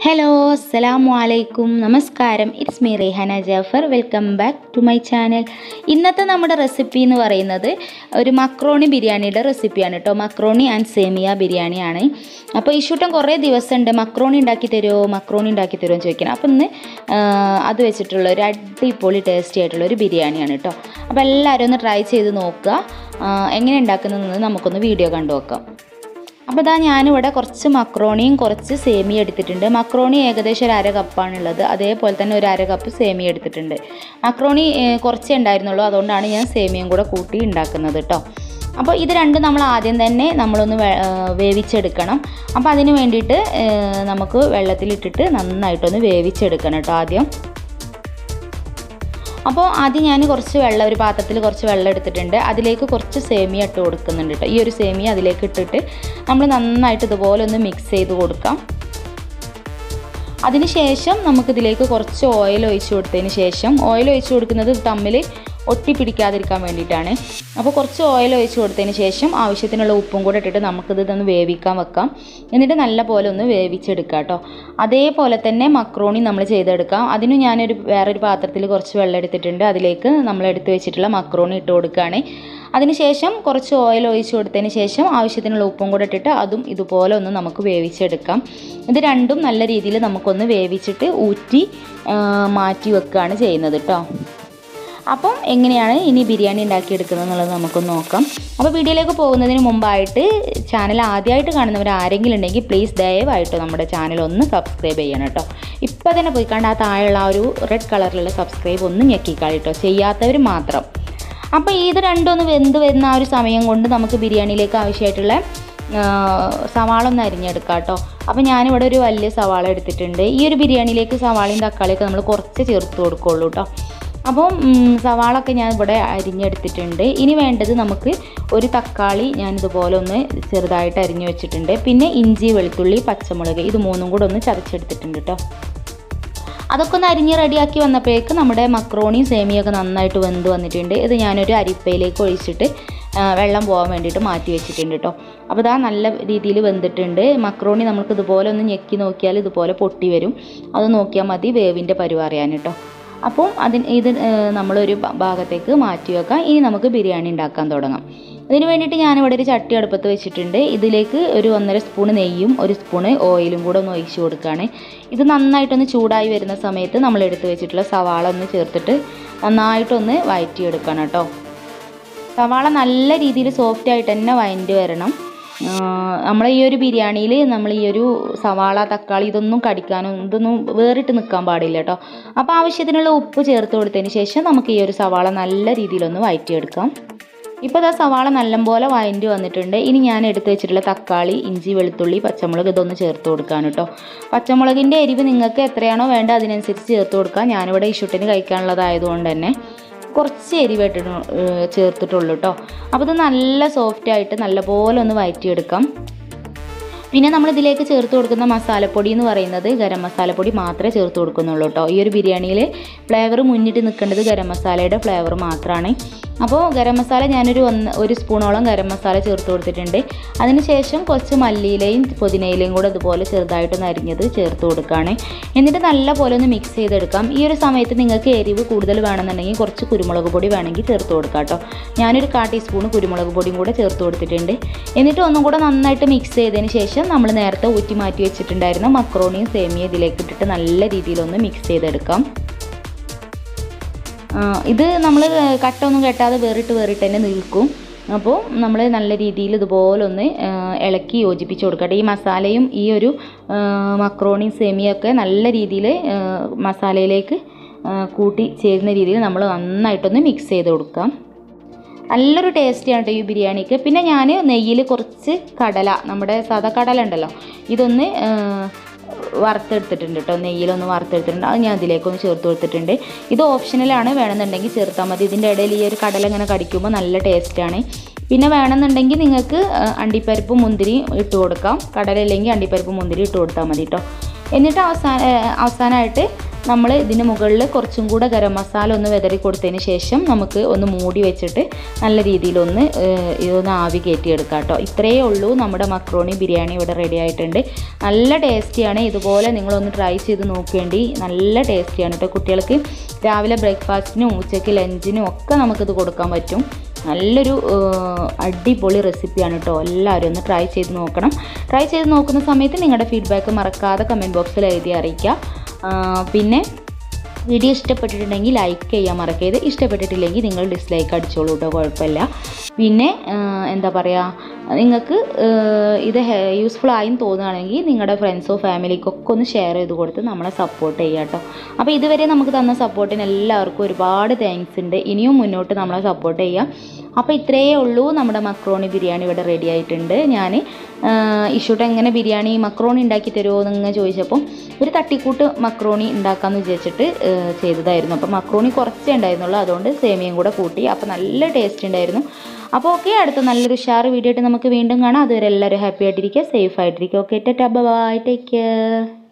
Hello അസ്സലാമു അലൈക്കും നമസ്കാരം. It's me Raihana Jafar. Welcome back to my channel. ഇന്നത്തെ നമ്മുടെ റെസിപ്പി എന്ന് പറയുന്നത് ഒരു മക്രോണി ബിരിയാണിയുടെ റെസിപ്പിയാണ് കേട്ടോ. മക്രോണി ആൻഡ് സേമിയ ബിരിയാണിയാണ്. അപ്പോൾ ഇഷൂട്ടൻ കുറേ ദിവസമുണ്ട് മക്രോണി ഉണ്ടാക്കി തരുമോ എന്ന് ചോദിക്കണം. അപ്പോൾ ഇന്ന് അത് വെച്ചിട്ടുള്ള ഒരു അടിപൊളി ടേസ്റ്റി ആയിട്ടുള്ള ഒരു ബിരിയാണിയാണ് കേട്ടോ. അപ്പോൾ എല്ലാവരും ഒന്ന് ട്രൈ ചെയ്ത് നോക്കുക. എങ്ങനെ ഉണ്ടാക്കുന്നതെന്ന് നമുക്കൊന്ന് വീഡിയോ കണ്ടു നോക്കാം. അപ്പോൾ ഇതാ ഞാനിവിടെ കുറച്ച് മക്രോണിയും കുറച്ച് സേമിയ എടുത്തിട്ടുണ്ട്. മക്രോണി ഏകദേശം ഒരു 1/2 കപ്പാണുള്ളത്. അതേപോലെ തന്നെ ഒരു 1/2 കപ്പ് സേമിയ എടുത്തിട്ടുണ്ട്. മക്രോണി കുറച്ചേ ഉണ്ടായിരുന്നുള്ളൂ, അതുകൊണ്ടാണ് ഞാൻ സേമിയയും കൂടെ കൂട്ടി ഉണ്ടാക്കുന്നത് കേട്ടോ. അപ്പോൾ ഇത് രണ്ടും നമ്മൾ ആദ്യം തന്നെ നമ്മളൊന്ന് വേവിച്ചെടുക്കണം. അപ്പോൾ അതിന് വേണ്ടിയിട്ട് നമുക്ക് വെള്ളത്തിലിട്ടിട്ട് നന്നായിട്ടൊന്ന് വേവിച്ചെടുക്കണം കേട്ടോ ആദ്യം. അപ്പോൾ ആദ്യം ഞാൻ ഒരു പാത്രത്തിൽ കുറച്ച് വെള്ളം എടുത്തിട്ടുണ്ട്. അതിലേക്ക് കുറച്ച് സേമിയ ഇട്ട് കൊടുക്കുന്നുണ്ട് കേട്ടോ. ഈ ഒരു സേമിയ അതിലേക്ക് ഇട്ടിട്ട് നമ്മൾ നന്നായിട്ട് ഇതുപോലെ ഒന്ന് മിക്സ് ചെയ്ത് കൊടുക്കാം. അതിന് ശേഷം നമുക്കിതിലേക്ക് കുറച്ച് ഓയിൽ ഒഴിച്ച് കൊടുത്തതിന് ശേഷം, ഓയിൽ ഒഴിച്ച് കൊടുക്കുന്നത് തമ്മിൽ ഒട്ടിപ്പിടിക്കാതിരിക്കാൻ വേണ്ടിയിട്ടാണ്. അപ്പോൾ കുറച്ച് ഓയിൽ ഒഴിച്ച് കൊടുത്തതിന് ശേഷം ആവശ്യത്തിനുള്ള ഉപ്പും കൂടെ ഇട്ടിട്ട് നമുക്കിതൊന്ന് വേവിക്കാൻ വെക്കാം. എന്നിട്ട് നല്ല പോലെ ഒന്ന് വേവിച്ചെടുക്കാം കേട്ടോ. അതേപോലെ തന്നെ മക്രോണി നമ്മൾ ചെയ്തെടുക്കാം. അതിന് വേറൊരു പാത്രത്തിൽ കുറച്ച് വെള്ളം എടുത്തിട്ടുണ്ട്. അതിലേക്ക് നമ്മൾ എടുത്ത് വെച്ചിട്ടുള്ള മക്രോണി ഇട്ട് കൊടുക്കുകയാണ്. അതിനുശേഷം കുറച്ച് ഓയിൽ ഒഴിച്ച് കൊടുത്തതിന് ശേഷം ആവശ്യത്തിനുള്ള ഉപ്പും കൂടെ ഇട്ടിട്ട് അതും ഇതുപോലെ ഒന്ന് നമുക്ക് വേവിച്ചെടുക്കാം. ഇത് രണ്ടും നല്ല രീതിയിൽ നമുക്കൊന്ന് വേവിച്ചിട്ട് ഊറ്റി മാറ്റി വെക്കുകയാണ് ചെയ്യുന്നത് കേട്ടോ. അപ്പം എങ്ങനെയാണ് ഇനി ബിരിയാണി ഉണ്ടാക്കിയെടുക്കുന്നത് എന്നുള്ളത് നമുക്കൊന്ന് നോക്കാം. അപ്പോൾ വീഡിയോയിലേക്ക് പോകുന്നതിന് മുമ്പായിട്ട് ചാനൽ ആദ്യമായിട്ട് കാണുന്നവർ ആരെങ്കിലും ഉണ്ടെങ്കിൽ പ്ലീസ് ദയവായിട്ട് നമ്മുടെ ചാനൽ ഒന്ന് സബ്സ്ക്രൈബ് ചെയ്യണം കേട്ടോ. ഇപ്പോൾ തന്നെ പോയിക്കാണ്ട് ആ താഴെയുള്ള ആ ഒരു റെഡ് കളറിലുള്ള സബ്സ്ക്രൈബ് ഒന്ന് ഞെക്കിക്കാളി കേട്ടോ, ചെയ്യാത്തവർ മാത്രം. അപ്പോൾ ഇത് രണ്ടും ഒന്ന് വെന്ത് വരുന്ന ആ ഒരു സമയം കൊണ്ട് നമുക്ക് ബിരിയാണിയിലേക്ക് ആവശ്യമായിട്ടുള്ള സവാള ഒന്ന് അരിഞ്ഞെടുക്കാം കേട്ടോ. അപ്പോൾ ഞാനിവിടെ ഒരു വലിയ സവാള എടുത്തിട്ടുണ്ട്. ഈ ഒരു ബിരിയാണിയിലേക്ക് സവാളയും തക്കാളിയൊക്കെ നമ്മൾ കുറച്ച് ചേർത്ത് കൊടുക്കുള്ളൂ കേട്ടോ. അപ്പം സവാളൊക്കെ ഞാൻ ഇവിടെ അരിഞ്ഞെടുത്തിട്ടുണ്ട്. ഇനി വേണ്ടത് നമുക്ക് ഒരു തക്കാളി ഞാനിതുപോലെ ഒന്ന് ചെറുതായിട്ട് അരിഞ്ഞു വെച്ചിട്ടുണ്ട്. പിന്നെ ഇഞ്ചി, വെളുത്തുള്ളി, പച്ചമുളക് ഇത് മൂന്നും കൂടെ ഒന്ന് ചതച്ചെടുത്തിട്ടുണ്ട് കേട്ടോ. അതൊക്കെ ഒന്ന് അരിഞ്ഞ് റെഡിയാക്കി വന്നപ്പോഴേക്ക് നമ്മുടെ മക്രോണിയും സേമിയൊക്കെ നന്നായിട്ട് വെന്ത് വന്നിട്ടുണ്ട്. ഇത് ഞാനൊരു അരിപ്പയിലേക്ക് ഒഴിച്ചിട്ട് വെള്ളം പോകാൻ വേണ്ടിയിട്ട് മാറ്റി വെച്ചിട്ടുണ്ട് കേട്ടോ. അപ്പോൾ ഇതാ നല്ല രീതിയിൽ വെന്തിട്ടുണ്ട്. മക്രോണി നമുക്ക് ഇതുപോലെ ഒന്ന് ഞെക്കി നോക്കിയാൽ ഇതുപോലെ പൊട്ടി വരും. അത് നോക്കിയാൽ മതി വേവിൻ്റെ പരുവം അറിയാൻ കേട്ടോ. അപ്പം ഇത് നമ്മളൊരു ഭാഗത്തേക്ക് മാറ്റി വെക്കാം. ഇനി നമുക്ക് ബിരിയാണി ഉണ്ടാക്കാൻ തുടങ്ങാം. അതിന് വേണ്ടിയിട്ട് ഞാനിവിടെ ഒരു ചട്ടി അടുപ്പത്ത് വെച്ചിട്ടുണ്ട്. ഇതിലേക്ക് ഒരു 1.5 സ്പൂൺ നെയ്യും 1 സ്പൂണ് ഓയിലും കൂടെ ഒന്ന് ഒഴിച്ച് കൊടുക്കുകയാണ്. ഇത് നന്നായിട്ടൊന്ന് ചൂടായി വരുന്ന സമയത്ത് നമ്മൾ എടുത്ത് വെച്ചിട്ടുള്ള സവാള ഒന്ന് ചേർത്തിട്ട് നന്നായിട്ടൊന്ന് വഴറ്റിയെടുക്കണം കേട്ടോ. സവാള നല്ല രീതിയിൽ സോഫ്റ്റ് ആയിട്ട് തന്നെ വഴറ്റി വരണം. നമ്മൾ ഈ ഒരു ബിരിയാണിയിൽ നമ്മൾ ഈ ഒരു സവാള, തക്കാളി ഇതൊന്നും ഇതൊന്നും വേറിട്ട് നിൽക്കാൻ പാടില്ല കേട്ടോ. അപ്പോൾ ആവശ്യത്തിനുള്ള ഉപ്പ് ചേർത്ത് കൊടുത്തതിന് ശേഷം നമുക്ക് ഈ ഒരു സവാള നല്ല രീതിയിലൊന്ന് വഴറ്റിയെടുക്കാം. ഇപ്പോൾ ഇതാ സവാള നല്ലപോലെ വഴറ്റി വന്നിട്ടുണ്ട്. ഇനി ഞാൻ എടുത്ത് വെച്ചിട്ടുള്ള തക്കാളി, ഇഞ്ചി, വെളുത്തുള്ളി, പച്ചമുളക് ഇതൊന്ന് ചേർത്ത് കൊടുക്കാൻ കേട്ടോ. പച്ചമുളകിൻ്റെ എരിവ് നിങ്ങൾക്ക് എത്രയാണോ വേണ്ട അതിനനുസരിച്ച് ചേർത്ത് കൊടുക്കാം. ഞാനിവിടെ ഇഷൂട്ടിന് കഴിക്കാനുള്ളതായതുകൊണ്ട് തന്നെ കുറച്ച് എരിവായിട്ട് ചേർത്തിട്ടുള്ളൂ കേട്ടോ. അപ്പോൾ ഇത് നല്ല സോഫ്റ്റായിട്ട് നല്ലപോലെ ഒന്ന് വഴറ്റിയെടുക്കാം. പിന്നെ നമ്മളിതിലേക്ക് ചേർത്ത് കൊടുക്കുന്ന മസാലപ്പൊടി എന്ന് പറയുന്നത് ഗരം മസാലപ്പൊടി മാത്രമേ ചേർത്ത് കൊടുക്കുന്നുള്ളൂ കേട്ടോ. ഈ ഒരു ബിരിയാണിയിൽ ഫ്ലേവർ മുന്നിട്ട് നിൽക്കേണ്ടത് ഗരം മസാലയുടെ ഫ്ലേവർ മാത്രമാണ്. അപ്പോൾ ഗരം മസാല ഞാനൊരു 1 സ്പൂണോളം ഗരം മസാല ചേർത്ത് കൊടുത്തിട്ടുണ്ട്. അതിനുശേഷം കുറച്ച് മല്ലിയിലയും പുതിനയിലയും കൂടെ ഇതുപോലെ ചെറുതായിട്ടൊന്ന് അരിഞ്ഞത് ചേർത്ത് കൊടുക്കുകയാണ്. എന്നിട്ട് നല്ല പോലെ ഒന്ന് മിക്സ് ചെയ്തെടുക്കാം. ഈ ഒരു സമയത്ത് നിങ്ങൾക്ക് എരിവ് കൂടുതൽ വേണമെന്നുണ്ടെങ്കിൽ കുറച്ച് കുരുമുളക് പൊടി വേണമെങ്കിൽ ചേർത്ത് കൊടുക്കാം കേട്ടോ. ഞാനൊരു 1/4 ടീസ്പൂൺ കുരുമുളക് പൊടിയും കൂടെ ചേർത്ത് കൊടുത്തിട്ടുണ്ട്. എന്നിട്ട് ഒന്നും കൂടെ നന്നായിട്ട് മിക്സ് ചെയ്തതിന് ശേഷം നമ്മൾ നേരത്തെ ഊറ്റി മാറ്റി വെച്ചിട്ടുണ്ടായിരുന്ന മക്രോണിയും സേമിയ ഇതിലേക്ക് ഇട്ടിട്ട് നല്ല രീതിയിലൊന്ന് മിക്സ് ചെയ്തെടുക്കാം. ഇത് നമ്മൾ കട്ടൊന്നും കെട്ടാതെ വേറിട്ട് തന്നെ നിൽക്കും. അപ്പോൾ നമ്മൾ നല്ല രീതിയിൽ ഇതുപോലെ ഒന്ന് ഇളക്കി യോജിപ്പിച്ച് കൊടുക്കട്ടെ. ഈ മസാലയും ഈ ഒരു മക്രോണിയും സേമിയൊക്കെ നല്ല രീതിയിൽ മസാലയിലേക്ക് കൂട്ടി ചേരുന്ന രീതിയിൽ നമ്മൾ നന്നായിട്ടൊന്ന് മിക്സ് ചെയ്ത് കൊടുക്കാം. നല്ലൊരു ടേസ്റ്റിയാണ് കേട്ടോ ഈ ബിരിയാണിക്ക്. പിന്നെ ഞാൻ നെയ്യിൽ കുറച്ച് കടല, നമ്മുടെ സാധാ കടല ഉണ്ടല്ലോ, ഇതൊന്ന് വറുത്തെടുത്തിട്ടുണ്ട് കേട്ടോ. നെയ്യിലൊന്ന് വറുത്തെടുത്തിട്ടുണ്ട്. അത് ഞാൻ അതിലേക്കൊന്ന് ചേർത്ത് കൊടുത്തിട്ടുണ്ട്. ഇത് ഓപ്ഷണലാണ്, വേണമെന്നുണ്ടെങ്കിൽ ചേർത്താൽ മതി. ഇതിൻ്റെ ഇടയിൽ ഈ ഒരു കടല ഇങ്ങനെ കടിക്കുമ്പോൾ നല്ല ടേസ്റ്റാണ്. പിന്നെ വേണമെന്നുണ്ടെങ്കിൽ നിങ്ങൾക്ക് അണ്ടിപ്പരിപ്പും മുന്തിരി ഇട്ട് കൊടുക്കാം. കടല ഇല്ലെങ്കിൽ അണ്ടിപ്പരിപ്പും മുന്തിരി ഇട്ട് കൊടുത്താൽ മതി കേട്ടോ. എന്നിട്ട് അവസാനമായിട്ട് നമ്മൾ ഇതിന് മുകളിൽ കുറച്ചും കൂടെ ഗരം മസാല ഒന്ന് വിതറി കൊടുത്തതിന് ശേഷം നമുക്ക് ഒന്ന് മൂടി വെച്ചിട്ട് നല്ല രീതിയിലൊന്ന് ഇതൊന്ന് ആവി കയറ്റിയെടുക്കാം കേട്ടോ. ഇത്രയേ ഉള്ളൂ, നമ്മുടെ മക്രോണി ബിരിയാണി ഇവിടെ റെഡി ആയിട്ടുണ്ട്. നല്ല ടേസ്റ്റിയാണ്. ഇതുപോലെ നിങ്ങളൊന്ന് ട്രൈ ചെയ്ത് നോക്കേണ്ടി. നല്ല ടേസ്റ്റിയാണ് കേട്ടോ. കുട്ടികൾക്ക് രാവിലെ ബ്രേക്ക്ഫാസ്റ്റിനും ഉച്ചയ്ക്ക് ലഞ്ചിനും ഒക്കെ നമുക്കിത് കൊടുക്കാൻ പറ്റും. നല്ലൊരു അടിപൊളി റെസിപ്പിയാണ് കേട്ടോ. എല്ലാവരും ഒന്ന് ട്രൈ ചെയ്ത് നോക്കണം. ട്രൈ ചെയ്ത് നോക്കുന്ന സമയത്ത് നിങ്ങളുടെ ഫീഡ്ബാക്ക് മറക്കാതെ കമൻറ്റ് ബോക്സിൽ എഴുതി അറിയിക്കുക. പിന്നെ വീഡിയോ ഇഷ്ടപ്പെട്ടിട്ടുണ്ടെങ്കിൽ ലൈക്ക് ചെയ്യാൻ മറക്കരുത്. ഇഷ്ടപ്പെട്ടിട്ടില്ലെങ്കിൽ നിങ്ങൾ ഡിസ്ലൈക്ക് അടിച്ചോളൂ കേട്ടോ, കുഴപ്പമില്ല. പിന്നെ എന്താ പറയുക, നിങ്ങൾക്ക് ഇത് യൂസ്ഫുൾ ആയെന്ന് തോന്നുകയാണെങ്കിൽ നിങ്ങളുടെ ഫ്രണ്ട്സോ ഫാമിലിക്കൊക്കെ ഒന്ന് ഷെയർ ചെയ്ത് കൊടുത്ത് നമ്മളെ സപ്പോർട്ട് ചെയ്യുക കേട്ടോ. അപ്പോൾ ഇതുവരെ നമുക്ക് തന്ന സപ്പോർട്ടിന് എല്ലാവർക്കും ഒരുപാട് താങ്ക്സ് ഉണ്ട്. ഇനിയും മുന്നോട്ട് നമ്മളെ സപ്പോർട്ട് ചെയ്യുക. അപ്പോൾ ഇത്രയേ ഉള്ളൂ, നമ്മുടെ മക്രോണി ബിരിയാണി ഇവിടെ റെഡി ആയിട്ടുണ്ട്. ഞാൻ ഇഷൂട്ട് എങ്ങനെ ബിരിയാണി മക്രോണി ഉണ്ടാക്കി തരുമോ എന്നിങ്ങനെ ചോദിച്ചപ്പോൾ ഒരു തട്ടിക്കൂട്ട് മക്രോണി ഉണ്ടാക്കാമെന്ന് വിചാരിച്ചിട്ട് ചെയ്തതായിരുന്നു. അപ്പോൾ മക്രോണി കുറച്ചേ ഉണ്ടായിരുന്നുള്ളൂ, അതുകൊണ്ട് സേമിയയും കൂടെ കൂട്ടി. അപ്പോൾ നല്ല ടേസ്റ്റ് ഉണ്ടായിരുന്നു. അപ്പോൾ ഓക്കെ, അടുത്ത നല്ലൊരു ഉഷാറ് വീഡിയോ ആയിട്ട് നമുക്ക് വീണ്ടും കാണാം. അതുവരെ എല്ലാവരും ഹാപ്പി ആയിട്ടിരിക്കുക, സേഫ് ആയിട്ടിരിക്കുക. Okay, tata bye, take care.